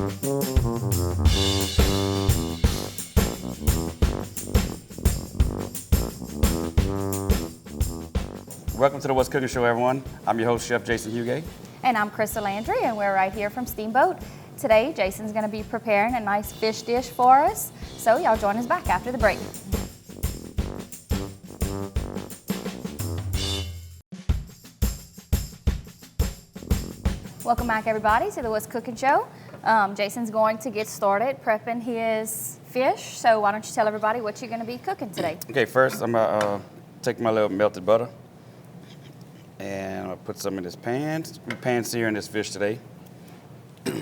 Welcome to the What's Cooking Show, everyone. I'm your host, Chef Jason Huguet. And I'm Landry, and we're right here from Steamboat. Today, Jason's going to be preparing a nice fish dish for us, so y'all join us back after the break. Welcome back, everybody, to the What's Cooking Show. Jason's going to get started prepping his fish, so why don't you tell everybody what you're going to be cooking today? Okay, first I'm going to take my little melted butter and I'll put some in this pan. We're pan searing this fish today.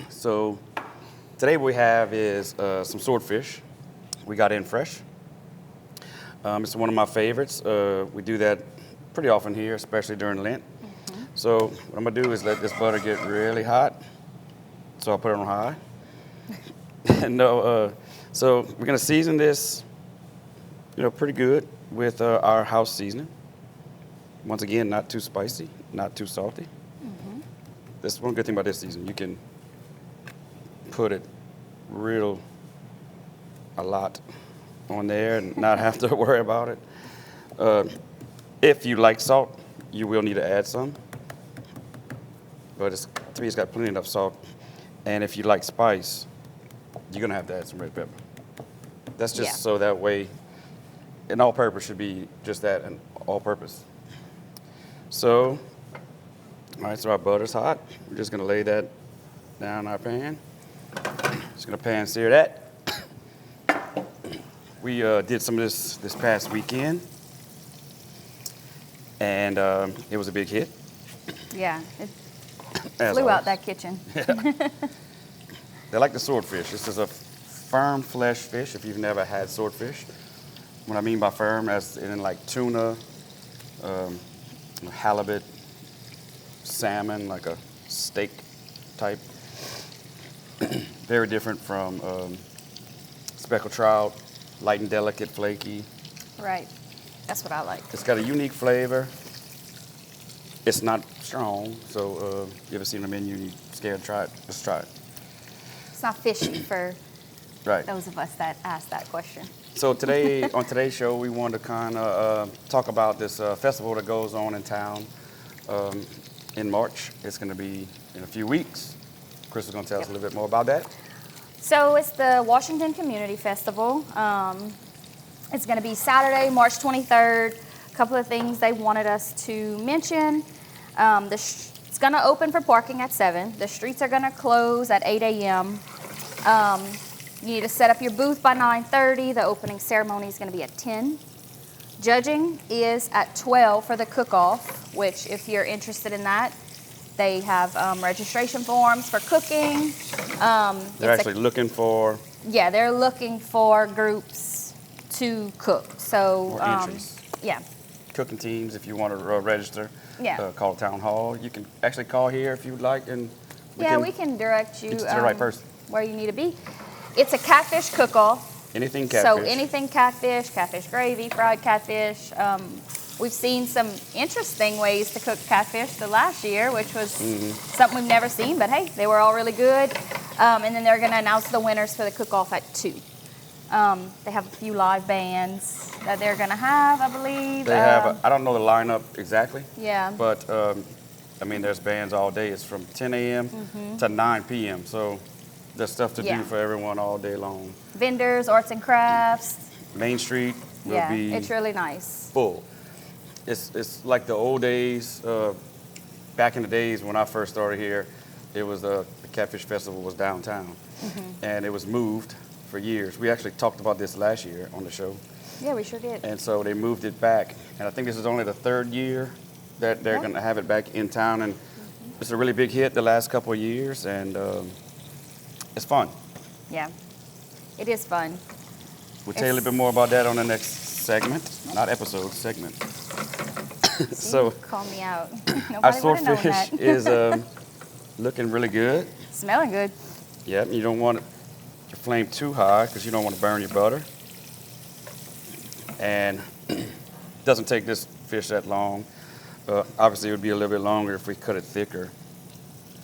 So today what we have is some swordfish. We got in fresh. It's one of my favorites. We do that pretty often here, especially during Lent. So what I'm gonna do is let this butter get really hot. So I'll put it on high. And so we're gonna season this, pretty good with our house seasoning. Once again, not too spicy, not too salty. That's one good thing about this season. You can put it a lot on there and not have to worry about it. If you like salt, you will need to add some. But to me, it's got plenty enough salt. And if you like spice, you're gonna have to add some red pepper. That's just so that way, an all-purpose should be just that, an all-purpose. So, all right, so our butter's hot. We're just gonna lay that down in our pan. Just gonna pan sear that. We did some of this past weekend, and it was a big hit. Yeah, it As flew always. out that kitchen. They like the swordfish. This is a firm flesh fish if you've never had swordfish. What I mean by firm, as in like tuna, halibut, salmon, like a steak type. Very different from speckled trout, light and delicate, flaky. Right, that's what I like. It's got a unique flavor. It's not strong, so you ever seen a menu and you're scared to try it, just try it. It's not fishy for Right. those of us that asked that question. So today, on today's show, we wanted to kind of talk about this festival that goes on in town in March. It's going to be in a few weeks. Chris is going to tell us a little bit more about that. So it's the Washington Community Festival. It's going to be Saturday, March 23rd. A couple of things they wanted us to mention. It's going to open for parking at 7. The streets are going to close at 8 a.m. You need to set up your booth by 9:30. The opening ceremony is going to be at 10. Judging is at 12 for the cook-off, which if you're interested in that, they have registration forms for cooking. They're actually looking for... Yeah, they're looking for groups to cook. So, Or entries. Yeah. Cooking teams, if you want to register, Yeah. call Town Hall. You can actually call here if you would like, and we can direct you to the right person. where you need to be. It's a catfish cook-off. Anything catfish. So anything catfish, catfish gravy, fried catfish. We've seen some interesting ways to cook catfish the last year, which was something we've never seen, but hey, they were all really good. And then they're going to announce the winners for the cook-off at 2. They have a few live bands that they're going to have, I believe. They have, I don't know the lineup exactly. Yeah. But, there's bands all day. It's from 10 a.m. to 9 p.m. So there's stuff to do for everyone all day long. Vendors, arts and crafts. Main Street will be it's really nice. full. It's like the old days, back in the days when I first started here, it was the Catfish Festival was downtown. And it was moved for years. We actually talked about this last year on the show. Yeah, we sure did. And so they moved it back. And I think this is only the 3rd year that they're going to have it back in town. And it's a really big hit the last couple of years. And it's fun. Yeah, it is fun. We'll tell you a little bit more about that on the next segment. Not episode, segment. So call me out. our Nobody would have known swordfish that. is looking really good. Smelling good. Yep, you don't want your flame too high because you don't want to burn your butter. And it doesn't take this fish that long. Obviously, it would be a little bit longer if we cut it thicker.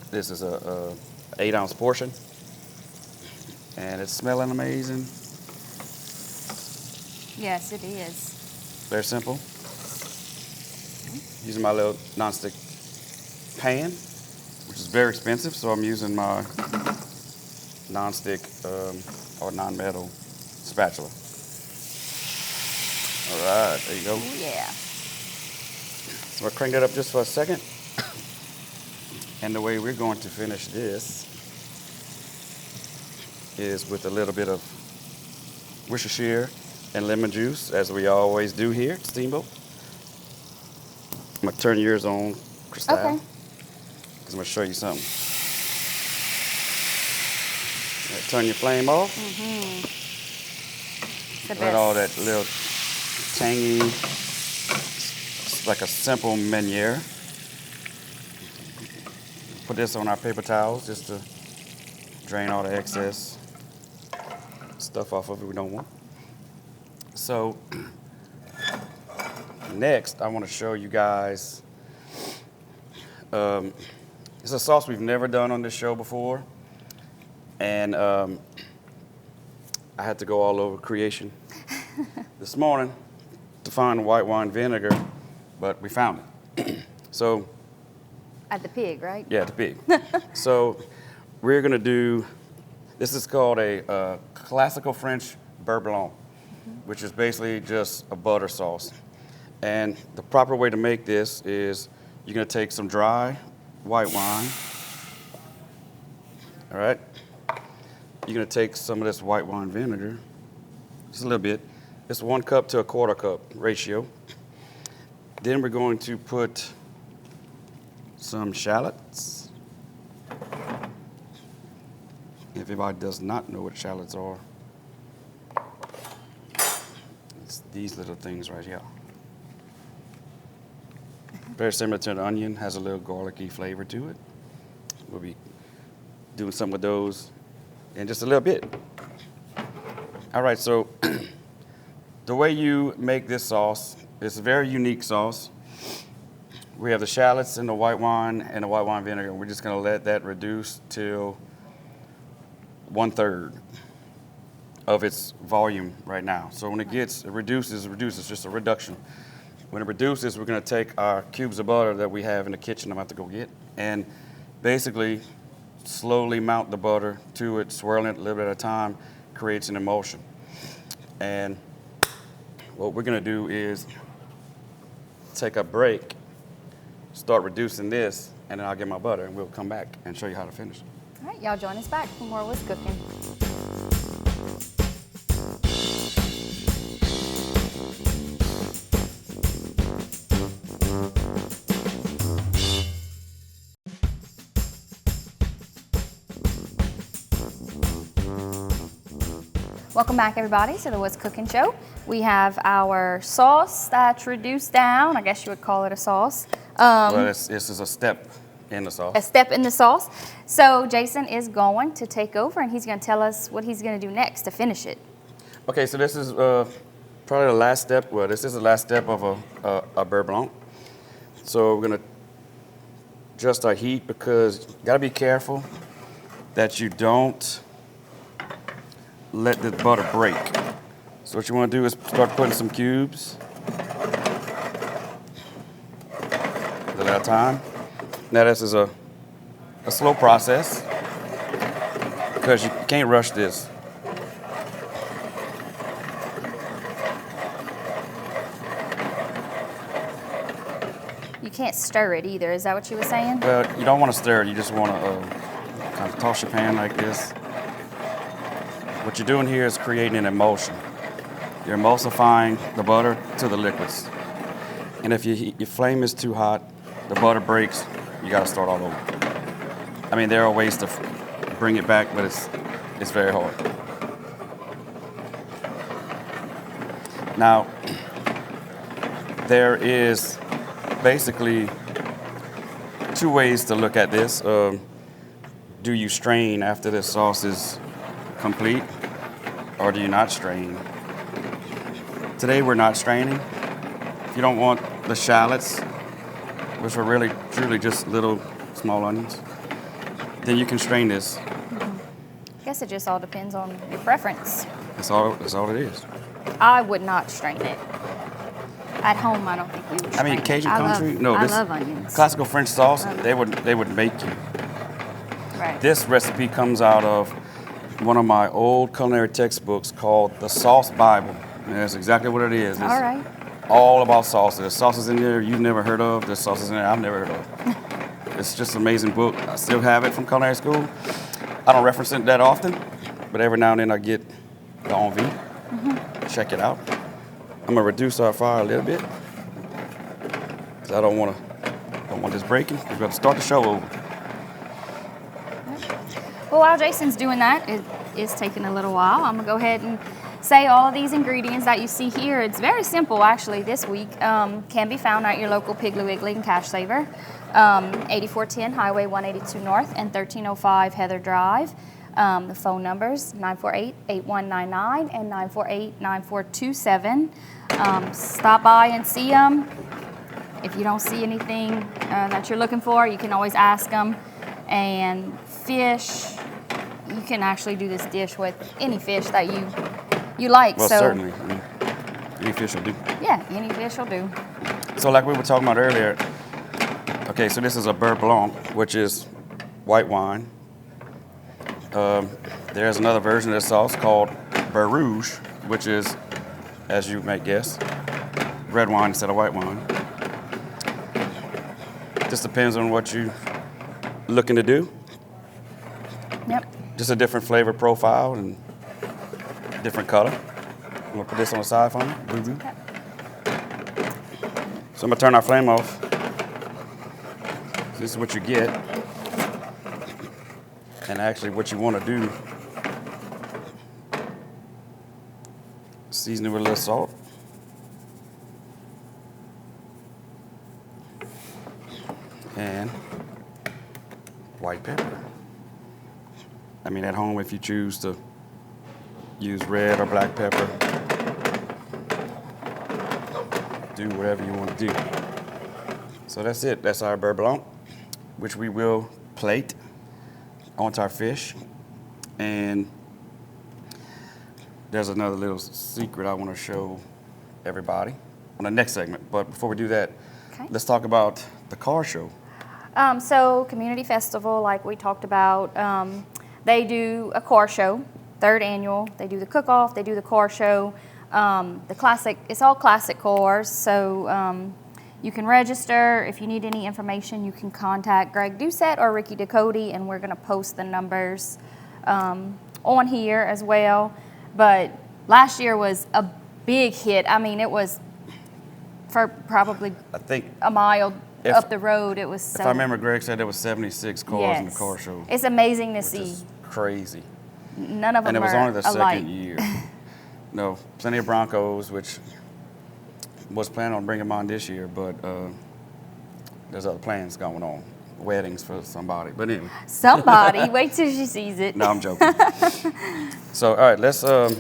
This is a 8-ounce portion. And it's smelling amazing. Yes, it is. Very simple. Using my little nonstick pan, which is very expensive, so I'm using my nonstick or non-metal spatula. All right, there you go. Ooh, yeah. So I'll crank that up just for a second. And the way we're going to finish this is with a little bit of Worcestershire and lemon juice, as we always do here at Steamboat. I'm gonna turn yours on, Crystal. Okay. Because I'm gonna show you something. Turn your flame off. Mm-hmm. Let all that little tangy, it's like a simple meuniere. Put this on our paper towels just to drain all the excess stuff off of it we don't want. So next, I want to show you guys, it's a sauce we've never done on this show before. And I had to go all over creation this morning to find white wine vinegar, but we found it. So, at the pig, right? yeah, the pig. So we're gonna do, this is called a classical French beurre blanc, which is basically just a butter sauce. And the proper way to make this is you're gonna take some dry white wine, all right? You're gonna take some of this white wine vinegar, just a little bit. It's 1 cup to a 1/4 cup ratio. Then we're going to put some shallots. If anybody does not know what shallots are, it's these little things right here. Very similar to an onion, has a little garlicky flavor to it. We'll be doing something with those in just a little bit. All right, so the way you make this sauce, it's a very unique sauce. We have the shallots and the white wine and the white wine vinegar. We're just gonna let that reduce till 1/3 of its volume right now. So when it reduces, just a reduction. When it reduces, we're gonna take our cubes of butter that we have in the kitchen, I'm about to go get, and basically slowly mount the butter to it, swirling it a little bit at a time, creates an emulsion. And what we're gonna do is take a break, start reducing this, and then I'll get my butter and we'll come back and show you how to finish it. All right, y'all join us back for more with Cookin. Welcome back, everybody, to the What's Cooking Show. We have our sauce that's reduced down. I guess you would call it a sauce. Well, this is a step in the sauce. A step in the sauce. So Jason is going to take over, and he's going to tell us what he's going to do next to finish it. Okay, so this is probably the last step. Well, this is the last step of a beurre blanc. So we're going to adjust our heat because you got to be careful that you don't let the butter break. So what you want to do is start putting some cubes. A little at a time. Now this is a slow process because you can't rush this. You can't stir it either. Is that what you were saying? Well, you don't want to stir it. You just want to kind of toss your pan like this. What you're doing here is creating an emulsion. You're emulsifying the butter to the liquids. And if your flame is too hot, the butter breaks, you got to start all over. I mean, there are ways to bring it back, but it's very hard. Now, there is basically 2 ways to look at this. Do you strain after the sauce is complete, or do you not strain? Today we're not straining. If you don't want the shallots, which are really truly just little small onions, then you can strain this. guess it just all depends on your preference. That's all it is. I would not strain it. At home, I don't think we would I strain mean, it. Cajun country. I love onions. Classical French sauce. They would make you. Right. This recipe comes out of one of my old culinary textbooks called the Sauce Bible. And that's exactly what it is. It's all right. all about sauce. There's sauces in there you've never heard of. There's sauces in there I've never heard of. It's just an amazing book. I still have it from culinary school. I don't reference it that often, but every now and then I get the envie. Check it out. I'm gonna reduce our fire a little bit because I don't want this breaking. We're gonna start the show over. Well, while Jason's doing that, it is taking a little while. I'm gonna go ahead and say all of these ingredients that you see here. It's very simple, actually, this week. Can be found at your local Piggly Wiggly and Cash Saver. 8410 Highway 182 North and 1305 Heather Drive. The phone numbers 948-8199 and 948-9427. Stop by and see them. If you don't see anything that you're looking for, you can always ask them. And fish, you can actually do this dish with any fish that you like. Well, so certainly. Any fish will do. Yeah, any fish will do. So like we were talking about earlier, okay, so this is a Beurre Blanc, which is white wine. There's another version of this sauce called Beurre Rouge, which is, as you may guess, red wine instead of white wine. Just depends on what you're looking to do. Yep. Just a different flavor profile and different color. I'm gonna put this on the side for me. Okay. So I'm gonna turn our flame off. This is what you get. And actually what you wanna do, season it with a little salt. And white pepper. I mean, at home, if you choose to use red or black pepper, do whatever you want to do. So that's it. That's our Beurre Blanc, which we will plate onto our fish. And there's another little secret I want to show everybody on the next segment. But before we do that, Okay. let's talk about the car show. So Community Festival, like we talked about, they do a car show, 3rd annual. They do the cook-off, they do the car show. The classic, it's all classic cars, so you can register. If you need any information, you can contact Greg Doucette or Ricky Ducote, and we're gonna post the numbers on here as well. But last year was a big hit. I mean, it was for probably I think a mile If- up the road. It was so. if I remember, Greg said there was 76 cars in the Yes. car show, It's amazing to which see. is crazy. None of them And it was are only the alike. second year. No, plenty of Broncos, which was planning on bringing them on this year, but there's other plans going on. Weddings for somebody. But anyway, Somebody, wait till she sees it. no, I'm joking. So, all right, let's go ahead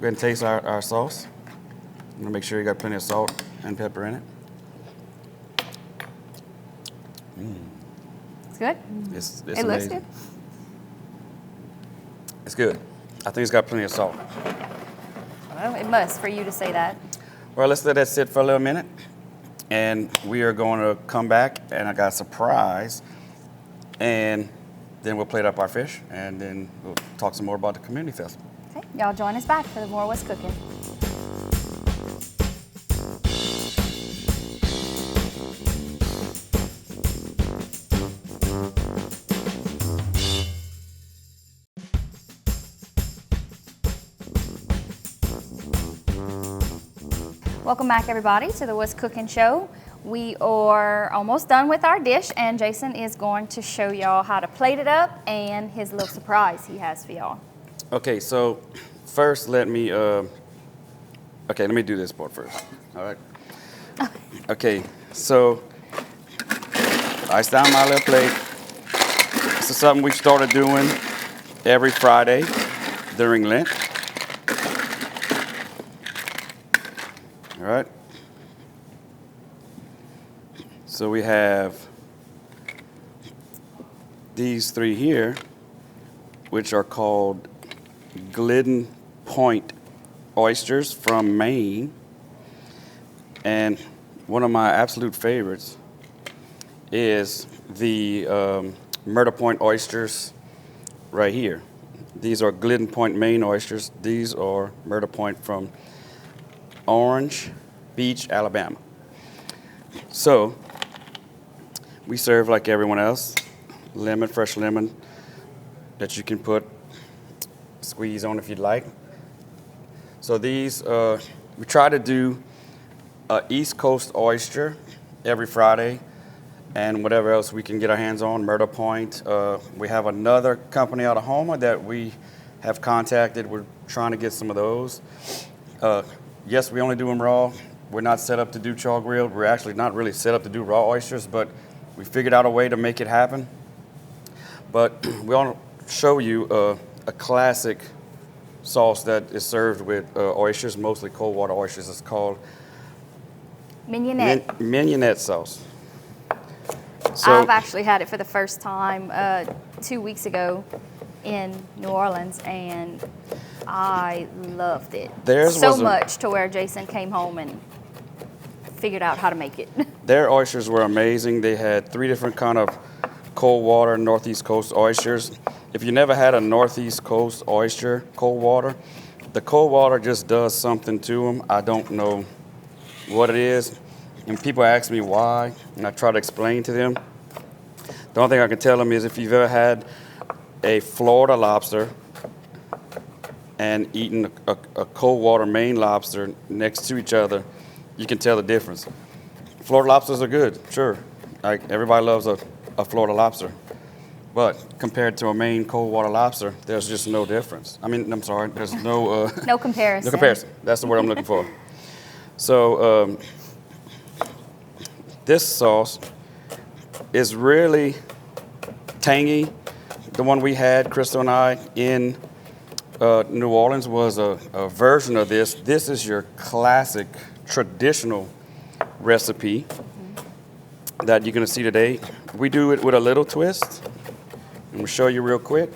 and taste our sauce. I'm gonna make sure you got plenty of salt and pepper in it. It's good. It's It looks amazing. good. It's good. I think it's got plenty of salt. Well, it must for you to say that. Well, let's let that sit for a little minute. And we are going to come back, and I got a surprise. And then we'll plate up our fish, and then we'll talk some more about the community festival. Okay, y'all join us back for the more What's Cooking. Welcome back, everybody, to the What's Cooking show. We are almost done with our dish, and Jason is going to show y'all how to plate it up and his little surprise he has for y'all. Okay, so first let me do this part first. All right. Okay, so ice down my little plate. This is something we started doing every Friday during Lent. All right. So we have these three here, which are called Glidden Point oysters from Maine. And one of my absolute favorites is the Murder Point oysters right here. These are Glidden Point, Maine oysters. These are Murder Point from Orange Beach, Alabama. So we serve like everyone else, lemon, fresh lemon that you can put squeeze on if you'd like. So these, we try to do East Coast oyster every Friday, and whatever else we can get our hands on, Murder Point. We have another company out of Houma that we have contacted. We're trying to get some of those. Yes, we only do them raw. We're not set up to do char grilled. We're actually not really set up to do raw oysters, but we figured out a way to make it happen. But we want to show you a classic sauce that is served with oysters, mostly cold water oysters. It's called mignonette sauce. So, I've actually had it for the first time 2 weeks ago in New Orleans, and I loved it so much to where Jason came home and figured out how to make it. Their oysters were amazing. They had 3 different kind of cold water, Northeast Coast oysters. If you never had a Northeast Coast oyster, cold water, the cold water just does something to them. I don't know what it is. And people ask me why, and I try to explain to them. The only thing I can tell them is if you've ever had a Florida lobster and eaten a cold water Maine lobster next to each other, you can tell the difference. Florida lobsters are good, sure. Like everybody loves a Florida lobster. But compared to a Maine cold water lobster, there's just no difference. I mean, I'm sorry, there's no... no comparison. No comparison. That's the word I'm looking for. So this sauce is really tangy. The one we had, Crystal and I, in New Orleans was a version of this. This is your classic, traditional recipe that you're going to see today. We do it with a little twist. I'm going to show you real quick.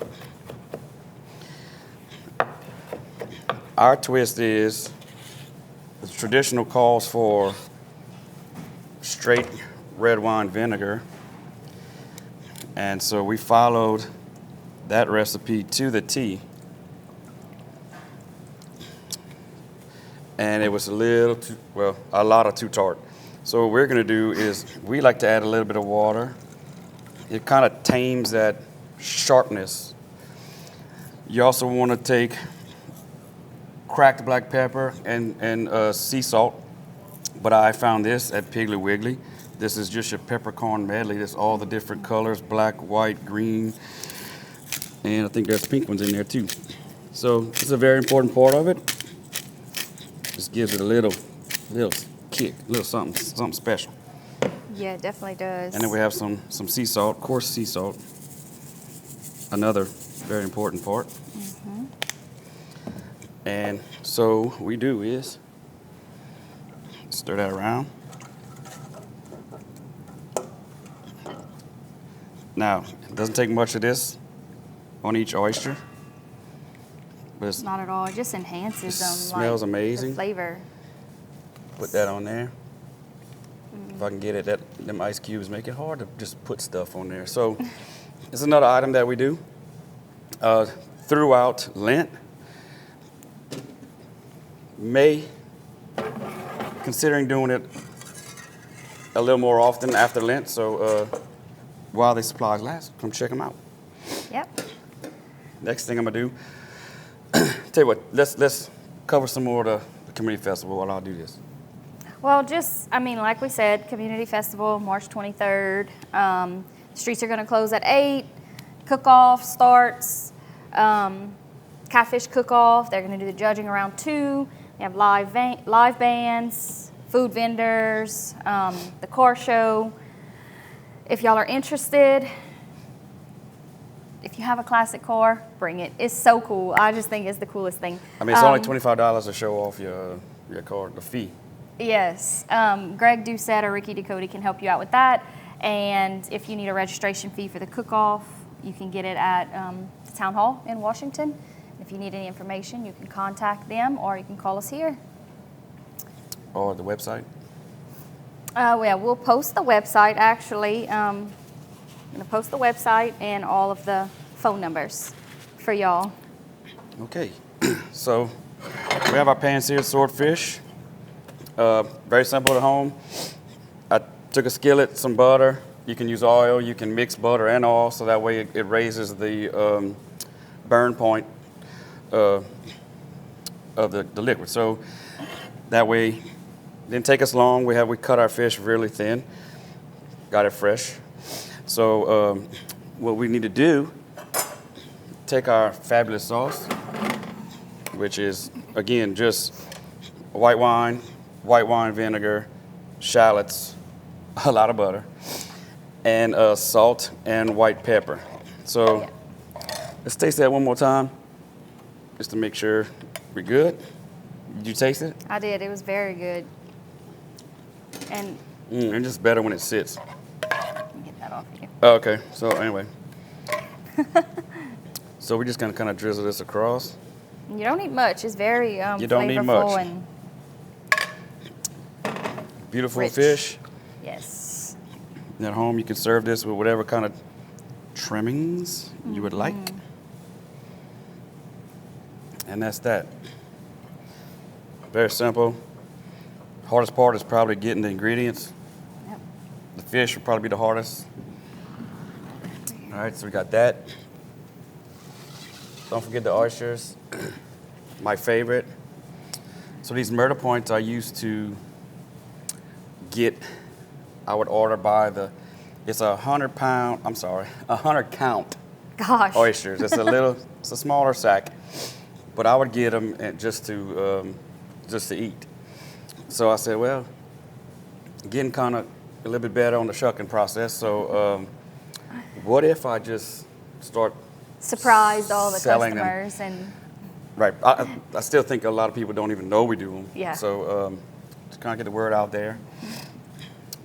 Our twist is, the traditional calls for straight red wine vinegar. And so we followed that recipe to the T. And it was a little too, well, a lot of too tart. So what we're going to do is we like to add a little bit of water. It kind of tames that sharpness. You also want to take cracked black pepper and sea salt. But I found this at Piggly Wiggly. This is just your peppercorn medley. There's all the different colors, black, white, green, and I think there's pink ones in there too. So this is a very important part of it. Just gives it a little kick, a little something special. Yeah, it definitely does. And then we have some sea salt, coarse sea salt. Another very important part. And so what we do is stir that around. Now, it doesn't take much of this on each oyster. But it's not at all. It just enhances them. Smells amazing. The flavor. Put that on there. If I can get it, them ice cubes make it hard to just put stuff on there. So it's another item that we do throughout Lent. Considering doing it a little more often after Lent. So while the supplies last, come check them out. Yep. Next thing I'm gonna do, tell you what, let's cover some more of the community festival while I'll do this. Well, like we said, community festival, March 23rd. Streets are gonna close at 8. Cook-off starts. Catfish cook-off. They're gonna do the judging around 2. We have live bands, food vendors, the car show. If y'all are interested, if you have a classic car, bring it. It's so cool. I just think it's the coolest thing. I mean, it's only $25 to show off your car, the fee. Yes. Greg Doucette or Ricky Ducote can help you out with that. And if you need a registration fee for the cook-off, you can get it at Town Hall in Washington. If you need any information, you can contact them or you can call us here. Or the website? Yeah, we'll post the website actually. I'm going to post the website and all of the phone numbers for y'all. Okay, so we have our pan-seared swordfish. Very simple at home. I took a skillet, some butter. You can use oil. You can mix butter and oil, so that way it raises the burn point of the liquid. So that way, it didn't take us long. We cut our fish really thin. Got it fresh. So what we need to do, take our fabulous sauce, which is, again, just white wine vinegar, shallots, a lot of butter, and salt and white pepper. So let's taste that one more time, just to make sure we're good. Did you taste it? I did. It was very good. And And just better when it sits. let me get that off you. Okay, so anyway. So we're just gonna kind of drizzle this across. You don't need much. It's very You don't need flavorful much. and Beautiful rich. fish. Yes. At home, you can serve this with whatever kind of trimmings you would like. And that's that. Very simple. Hardest part is probably getting the ingredients. Yep. The fish will probably be the hardest. All right, so we got that. Don't forget the oysters, my favorite. So these murder points I used to get, I would order by it's 100 count Gosh. oysters. It's a smaller sack, but I would get them just to eat. So I said, well, getting kind of a little bit better on the shucking process. So what if I just start Surprised all the selling them? customers and Right. I still think a lot of people don't even know we do them. Yeah. So just kind of get the word out there.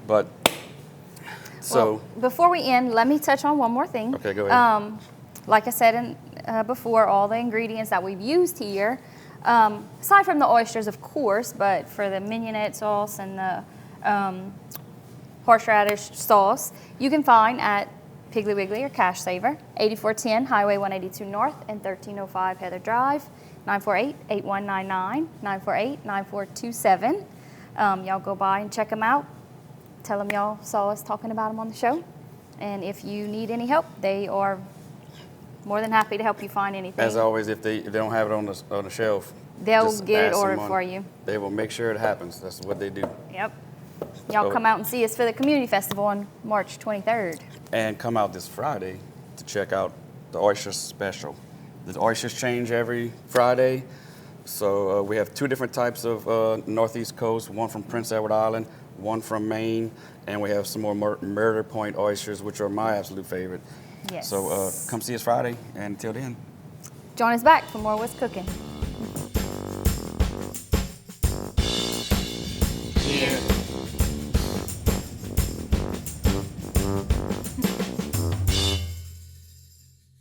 But so. Well, before we end, let me touch on one more thing. Okay, go ahead. Like I said before, all the ingredients that we've used here, aside from the oysters, of course, but for the mignonette sauce and the horseradish sauce, you can find at Piggly Wiggly or Cash Saver, 8410 Highway 182 North and 1305 Heather Drive, 948-8199, 948-9427. Y'all go by and check them out. Tell them y'all saw us talking about them on the show. And if you need any help, they are more than happy to help you find anything. As always, if they don't have it on the shelf, They'll just get it ask ordered someone. for you. They will make sure it happens. That's what they do. Yep. Y'all So- come out and see us for the Community Festival on March 23rd. And come out this Friday to check out the Oysters special. The oysters change every Friday. So we have two different types of Northeast Coast, one from Prince Edward Island, one from Maine, and we have some more Murder Point oysters, which are my absolute favorite. Yes. So come see us Friday, and until then. Join us back for more What's Cooking.